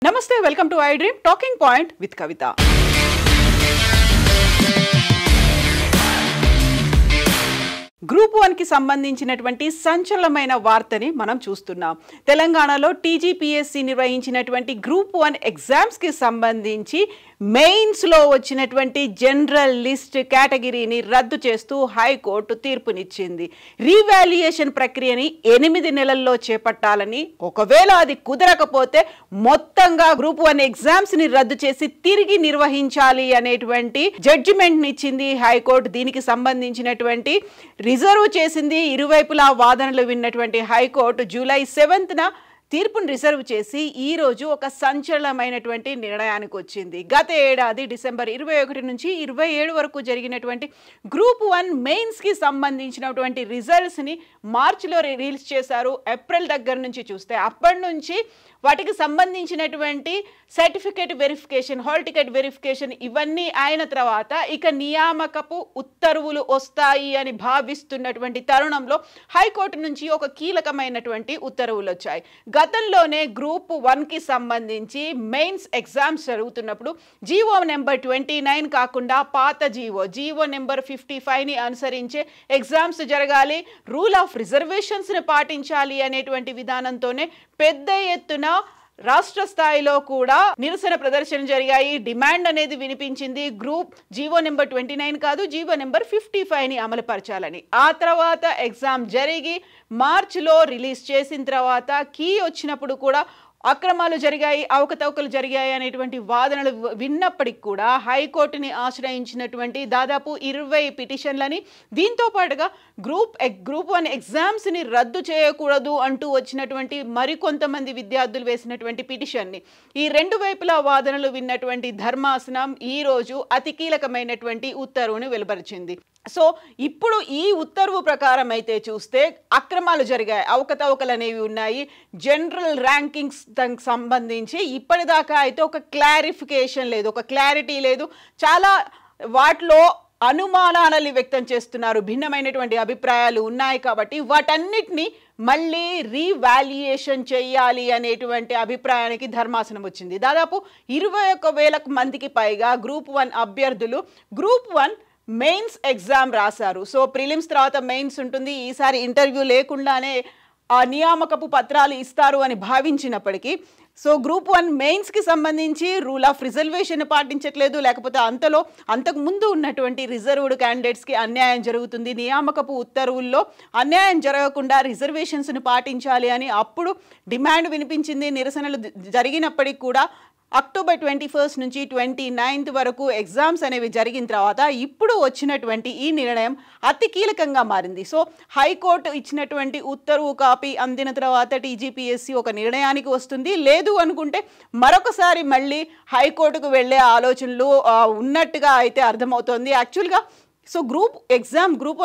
Namaste, welcome to iDream Talking Point with Kavita. Group 1 కి సంబంధించినటువంటి సంచలనమైన వార్తని మనం చూస్తున్నాం. తెలంగాణలో టీజీపీఎస్సీ నిర్వహించినటువంటి గ్రూప్ 1 ఎగ్జామ్స్ కి సంబంధించి మెయిన్స్ లో వచ్చినటువంటి జనరల్ లిస్ట్ కేటగిరీని రద్దు చేస్తూ హైకోర్టు తీర్పునిచ్చింది. రీవాల్యుయేషన్ ప్రక్రియని 8 నెలల్లో చేపట్టాలని, ఒకవేళ అది కుదరకపోతే మొత్తంగా గ్రూప్ 1 ఎగ్జామ్స్ ని రద్దు చేసి తిరిగి నిర్వహించాలి అనేటువంటి జడ్జిమెంట్ ఇచ్చింది హైకోర్టు. దీనికి సంబంధించినటువంటి రిజర్వ్ చేసింది. ఇరువైపులా వాదనలు విన్నటువంటి హైకోర్టు జూలై 7న తీర్పును రిజర్వ్ చేసి ఈ రోజు ఒక సంచలనమైనటువంటి నిర్ణయానికి వచ్చింది. గత ఏడాది డిసెంబర్ 21 నుంచి 27 వరకు జరిగినటువంటి గ్రూప్ 1 మెయిన్స్కి సంబంధించినటువంటి రిజల్ట్స్ని మార్చిలో రిలీజ్ చేశారు. ఏప్రిల్ దగ్గర నుంచి చూస్తే అప్పటి నుంచి వాటికి సంబంధించినటువంటి certificate verification, hall ticket verification ఇవన్నీ అయిన తర్వాత ఇక నియామకపు ఉత్తర్వులు వస్తాయి అని భావిస్తున్నటువంటి తరుణంలో హైకోర్టు నుంచి ఒక కీలకమైనటువంటి ఉత్తర్వులు వచ్చాయి. గతంలోనే గ్రూప్ 1కి సంబంధించి మెయిన్స్ ఎగ్జామ్స్ జరుగుతున్నప్పుడు జీవో నెంబర్ 29 కాకుండా పాత జీవో నెంబర్ 55ని అనుసరించే ఎగ్జామ్స్ జరగాలి, రూల్ ఆఫ్ రిజర్వేషన్స్ని పాటించాలి అనేటువంటి విధానంతోనే పెద్ద ఎత్తున రాష్ట్ర స్థాయిలో కూడా నిరసన ప్రదర్శనలు జరిగాయి. డిమాండ్ అనేది వినిపించింది. గ్రూప్ జీవో నెంబర్ 29 కాదు, జీవో నెంబర్ 55ని అమలుపరచాలని. ఆ తర్వాత ఎగ్జామ్ జరిగి మార్చిలో రిలీజ్ చేసిన తర్వాత కీ వచ్చినప్పుడు కూడా అక్రమాలు జరిగాయి, అవకతవకలు జరిగాయి అనేటువంటి వాదనలు విన్నప్పటికి కూడా హైకోర్టుని ఆశ్రయించినటువంటి దాదాపు 20 పిటిషన్లని, దీంతో పాటుగా గ్రూప్ 1 ఎగ్జామ్స్ని రద్దు చేయకూడదు అంటూ వచ్చినటువంటి మరికొంతమంది విద్యార్థులు వేసినటువంటి పిటిషన్ని, ఈ రెండు వైపులా వాదనలు విన్నటువంటి ధర్మాసనం ఈరోజు అతి కీలకమైనటువంటి ఉత్తర్వును వెలువరించింది. సో ఇప్పుడు ఈ ఉత్తర్వు ప్రకారం అయితే చూస్తే అక్రమాలు జరిగాయి, అవకతవకలు అనేవి ఉన్నాయి. జనరల్ ర్యాంకింగ్స్ దానికి సంబంధించి ఇప్పటిదాకా అయితే ఒక క్లారిఫికేషన్ లేదు, ఒక క్లారిటీ లేదు. చాలా వాటిలో అనుమానాలు వ్యక్తం చేస్తున్నారు, భిన్నమైనటువంటి అభిప్రాయాలు ఉన్నాయి. కాబట్టి వాటన్నిటిని మళ్ళీ రీవాల్యుయేషన్ చేయాలి అనేటువంటి అభిప్రాయానికి ధర్మాసనం వచ్చింది. దాదాపు 21,000 మందికి పైగా గ్రూప్ 1 అభ్యర్థులు గ్రూప్ 1 మెయిన్స్ ఎగ్జామ్ రాశారు. సో ప్రిలిమ్స్ తర్వాత మెయిన్స్ ఉంటుంది. ఈసారి ఇంటర్వ్యూ లేకుండానే ఆ నియామకపు పత్రాలు ఇస్తారు అని భావించినప్పటికీ సో గ్రూప్ 1 మెయిన్స్కి సంబంధించి రూల్ ఆఫ్ రిజర్వేషన్ పాటించట్లేదు, లేకపోతే అంతకుముందు ఉన్నటువంటి రిజర్వ్డ్ క్యాండిడేట్స్కి అన్యాయం జరుగుతుంది, నియామకపు ఉత్తర్వుల్లో అన్యాయం జరగకుండా రిజర్వేషన్స్ని పాటించాలి అని అప్పుడు డిమాండ్ వినిపించింది. నిరసనలు జరిగినప్పటికీ కూడా అక్టోబర్ 21 నుంచి 29 వరకు ఎగ్జామ్స్ అనేవి జరిగిన తర్వాత ఇప్పుడు వచ్చినటువంటి ఈ నిర్ణయం అతి కీలకంగా మారింది. సో హైకోర్టు ఇచ్చినటువంటి ఉత్తర్వు కాపీ అందిన తర్వాత టీజీపీఎస్సీ ఒక నిర్ణయానికి వస్తుంది. లేదు అనుకుంటే మరొకసారి మళ్ళీ హైకోర్టుకు వెళ్ళే ఆలోచనలు ఉన్నట్టుగా అయితే అర్థమవుతోంది. యాక్చువల్గా సో గ్రూప్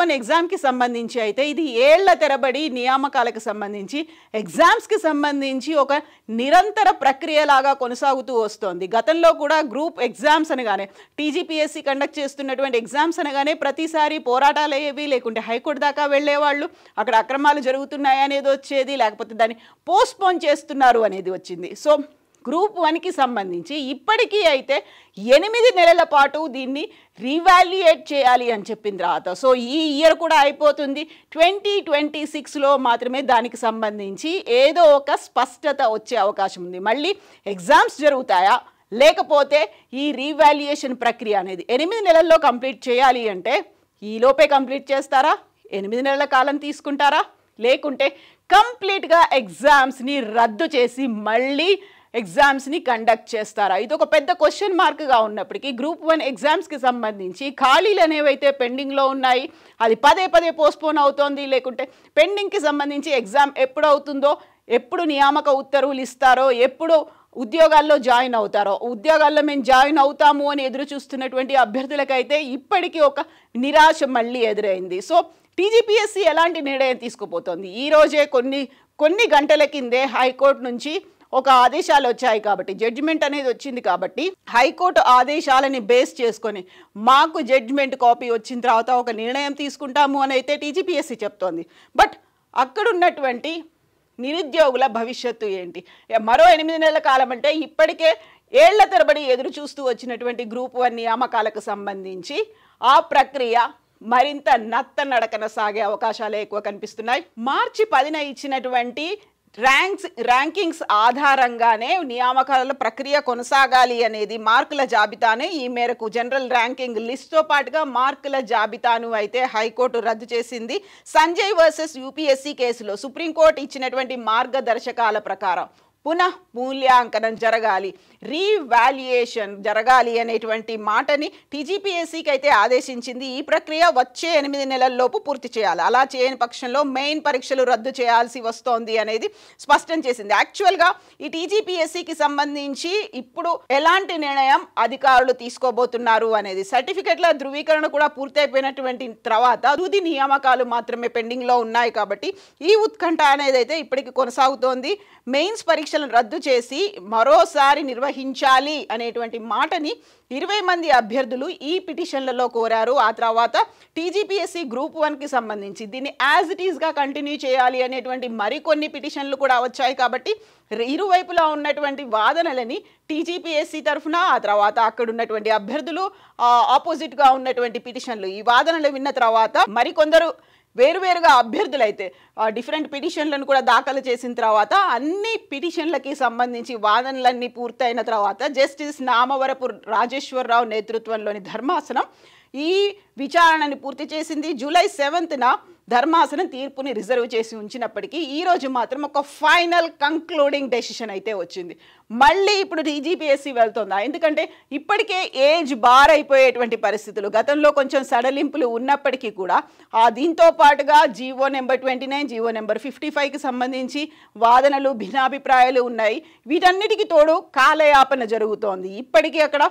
1 ఎగ్జామ్కి సంబంధించి అయితే ఇది ఏళ్ల తరబడి నియామకాలకు సంబంధించి ఎగ్జామ్స్కి సంబంధించి ఒక నిరంతర ప్రక్రియలాగా కొనసాగుతూ వస్తోంది. గతంలో కూడా గ్రూప్ ఎగ్జామ్స్ అనగానే టీజీపీఎస్సీ కండక్ట్ చేస్తున్నటువంటి ఎగ్జామ్స్ అనగానే ప్రతిసారి పోరాటాలు అయ్యేవి, లేకుంటే హైకోర్టు దాకా వెళ్ళేవాళ్ళు, అక్కడ అక్రమాలు జరుగుతున్నాయి అనేది వచ్చేది, లేకపోతే దాన్ని పోస్ట్పోన్ చేస్తున్నారు అనేది వచ్చింది. సో గ్రూప్ 1కి సంబంధించి ఇప్పటికీ అయితే 8 నెలల పాటు దీన్ని రీవాల్యుయేట్ చేయాలి అని చెప్పిన తర్వాత సో ఈ ఇయర్ కూడా అయిపోతుంది. 2026లో మాత్రమే దానికి సంబంధించి ఏదో ఒక స్పష్టత వచ్చే అవకాశం ఉంది. మళ్ళీ ఎగ్జామ్స్ జరుగుతాయా, లేకపోతే ఈ రీవాల్యుయేషన్ ప్రక్రియ అనేది 8 నెలల్లో కంప్లీట్ చేయాలి అంటే ఈలోపే కంప్లీట్ చేస్తారా, 8 నెలల కాలం తీసుకుంటారా, లేకుంటే కంప్లీట్గా ఎగ్జామ్స్ని రద్దు చేసి మళ్ళీ ఎగ్జామ్స్ని కండక్ట్ చేస్తారా? ఇది ఒక పెద్ద క్వశ్చన్ మార్క్గా ఉన్నప్పటికీ గ్రూప్ 1 ఎగ్జామ్స్కి సంబంధించి ఖాళీలు అనేవైతే పెండింగ్లో ఉన్నాయి, అది పదే పోస్ట్పోన్ అవుతోంది. లేకుంటే పెండింగ్కి సంబంధించి ఎగ్జామ్ ఎప్పుడు అవుతుందో, ఎప్పుడు నియామక ఉత్తర్వులు ఇస్తారో, ఎప్పుడు ఉద్యోగాల్లో జాయిన్ అవుతారో, ఉద్యోగాల్లో మేము జాయిన్ అవుతాము అని ఎదురు చూస్తున్నటువంటి అభ్యర్థులకైతే ఇప్పటికీ ఒక నిరాశ మళ్ళీ ఎదురైంది. సో టీజీపీఎస్సీ ఎలాంటి నిర్ణయం తీసుకుపోతోంది? ఈరోజే కొన్ని గంటల కిందే హైకోర్టు నుంచి ఒక ఆదేశాలు వచ్చాయి కాబట్టి, జడ్జిమెంట్ అనేది వచ్చింది కాబట్టి హైకోర్టు ఆదేశాలని బేస్ చేసుకొని మాకు జడ్జిమెంట్ కాపీ వచ్చిన తర్వాత ఒక నిర్ణయం తీసుకుంటాము అని అయితే టీజీపీఎస్సీ చెప్తోంది. బట్ అక్కడ ఉన్నటువంటి నిరుద్యోగుల భవిష్యత్తు ఏంటి? మరో 8 నెలల కాలం అంటే ఇప్పటికే ఏళ్ల తరబడి ఎదురు చూస్తూ వచ్చినటువంటి గ్రూప్ 1 నియామకాలకు సంబంధించి ఆ ప్రక్రియ మరింత నత్తనడకన సాగే అవకాశాలే ఎక్కువ కనిపిస్తున్నాయి. మార్చి 10న ఇచ్చినటువంటి ర్యాంకింగ్స్ ఆధారంగానే నియామకాల ప్రక్రియ కొనసాగాలి అనేది మార్కుల జాబితానే ఈ మేరకు జనరల్ ర్యాంకింగ్ లిస్ట్తో పాటుగా మార్కుల జాబితాను అయితే హైకోర్టు రద్దు చేసింది. సంజయ్ వర్సెస్ యూపీఎస్సీ కేసులో సుప్రీంకోర్టు ఇచ్చినటువంటి మార్గదర్శకాల ప్రకారం పునః మూల్యాంకనం జరగాలి, రీవాల్యుయేషన్ జరగాలి అనేటువంటి మాటని టీజీపీఎస్సీకి అయితే ఆదేశించింది. ఈ ప్రక్రియ వచ్చే 8 నెలల్లోపు పూర్తి చేయాలి. అలా చేయని పక్షంలో మెయిన్ పరీక్షలు రద్దు చేయాల్సి వస్తోంది అనేది స్పష్టం చేసింది. యాక్చువల్గా ఈ టీజీపీఎస్సీకి సంబంధించి ఇప్పుడు ఎలాంటి నిర్ణయం అధికారులు తీసుకోబోతున్నారు అనేది, సర్టిఫికెట్ల ధృవీకరణ కూడా పూర్తయిపోయినటువంటి తర్వాత తుది నియామకాలు మాత్రమే పెండింగ్లో ఉన్నాయి కాబట్టి ఈ ఉత్కంఠ అనేది అయితే ఇప్పటికి కొనసాగుతోంది. మెయిన్స్ పరీక్షలను రద్దు చేసి మరోసారి నిర్వహించాలి అనేటువంటి మాటని 20 మంది అభ్యర్థులు ఈ పిటిషన్లలో కోరారు. ఆ తర్వాత టీజీపీఎస్సీ గ్రూప్ 1కి సంబంధించి దీన్ని యాజ్ ఇట్ ఈస్గా కంటిన్యూ చేయాలి అనేటువంటి మరికొన్ని పిటిషన్లు కూడా వచ్చాయి. కాబట్టి ఇరువైపులా ఉన్నటువంటి వాదనలని టీజీపీఎస్సీ తరఫున, ఆ తర్వాత అక్కడ ఉన్నటువంటి అభ్యర్థులు ఆపోజిట్గా ఉన్నటువంటి పిటిషన్లు, ఈ వాదనలు విన్న తర్వాత మరికొందరు వేరువేరుగా అభ్యర్థులైతే డిఫరెంట్ పిటిషన్లను కూడా దాఖలు చేసిన తర్వాత అన్ని పిటిషన్లకి సంబంధించి వాదనలన్నీ పూర్తయిన తర్వాత జస్టిస్ నామవరపు రాజేశ్వరరావు నేతృత్వంలోని ధర్మాసనం ఈ విచారణని పూర్తి చేసింది. జూలై 7న ధర్మాసనం తీర్పుని రిజర్వ్ చేసి ఉంచినప్పటికీ ఈరోజు మాత్రం ఒక ఫైనల్ కంక్లూడింగ్ డెసిషన్ అయితే వచ్చింది. మళ్ళీ ఇప్పుడు టీజీపీఎస్సీ వెళ్తుందా? ఎందుకంటే ఇప్పటికే ఏజ్ బార్ అయిపోయేటువంటి పరిస్థితులు, గతంలో కొంచెం సడలింపులు ఉన్నప్పటికీ కూడా దీంతో పాటుగా జీవో నెంబర్ 29, జీవో నెంబర్ 55కి సంబంధించి వాదనలు, భిన్నాభిప్రాయాలు ఉన్నాయి. వీటన్నిటికీ తోడు కాలయాపన జరుగుతోంది. ఇప్పటికీ అక్కడ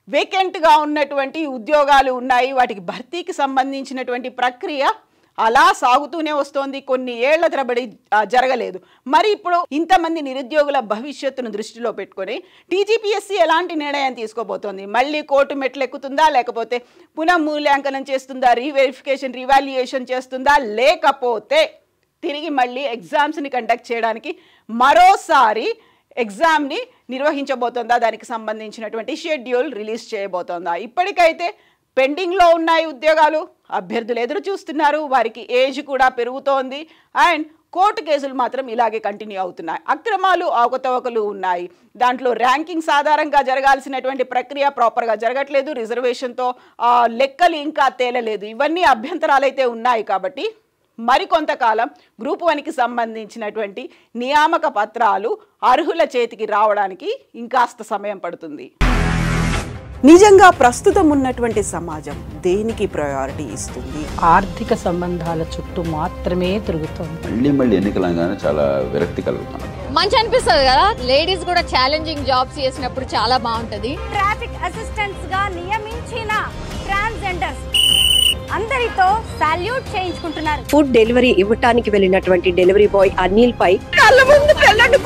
వేకెంట్గా ఉన్నటువంటి ఉద్యోగాలు ఉన్నాయి. వాటికి భర్తీకి సంబంధించినటువంటి ప్రక్రియ అలా సాగుతూనే వస్తోంది. కొన్ని ఏళ్ల తరబడి జరగలేదు. మరి ఇప్పుడు ఇంతమంది నిరుద్యోగుల భవిష్యత్తును దృష్టిలో పెట్టుకొని టీజీపీఎస్సీ ఎలాంటి నిర్ణయం తీసుకోబోతోంది? మళ్ళీ కోర్టు మెట్లు ఎక్కుతుందా, లేకపోతే పునః మూల్యాంకనం చేస్తుందా, రీవెరిఫికేషన్, రీవాల్యుయేషన్ చేస్తుందా, లేకపోతే తిరిగి మళ్ళీ ఎగ్జామ్స్ని కండక్ట్ చేయడానికి మరోసారి ఎగ్జామ్ని నిర్వహించబోతోందా? దానికి సంబంధించినటువంటి షెడ్యూల్ రిలీజ్ చేయబోతోందా? ఇప్పటికైతే పెండింగ్లో ఉన్నాయి ఉద్యోగాలు, అభ్యర్థులు ఎదురు చూస్తున్నారు, వారికి ఏజ్ కూడా పెరుగుతోంది. అండ్ కోర్టు కేసులు మాత్రం ఇలాగే కంటిన్యూ అవుతున్నాయి. అక్రమాలు, అవకతవకలు ఉన్నాయి. దాంట్లో ర్యాంకింగ్స్ ఆధారంగా జరగాల్సినటువంటి ప్రక్రియ ప్రాపర్గా జరగట్లేదు, రిజర్వేషన్తో లెక్కలు ఇంకా తేలలేదు. ఇవన్నీ అభ్యంతరాలైతే ఉన్నాయి. కాబట్టి మరికొంతకాలం గ్రూప్ 1కి సంబంధించినటువంటి నియామక పత్రాలు అర్హుల చేతికి రావడానికి ఇంకాస్త సమయం పడుతుంది. నిజంగా ప్రస్తుతం ఉన్నటువంటి సమాజం దేనికి ప్రయారిటీ ఇస్తుంది? ఆర్థిక సంబంధాల చుట్టూ మాత్రమే తిరుగుతుంది. మళ్ళీ ఎన్నికలంగానే చాలా విరక్తి కలుగుతాం. మంచి అనిపిస్తుంది కదా, లేడీస్ కూడా ఛాలెంజింగ్ జాబ్స్ చేసినప్పుడు చాలా బాగుంటది. ట్రాఫిక్ అసిస్టెంట్స్ గా నియమించిన ట్రాన్స్జెండర్స్ అందరితో సాల్యూట్ చేయించుకుంటున్నారు. ఫుడ్ డెలివరీ ఇవ్వటానికి వెళ్ళినటువంటి డెలివరీ బాయ్ అనిల్ పై కళ్ళ ముందు పెళ్ళండి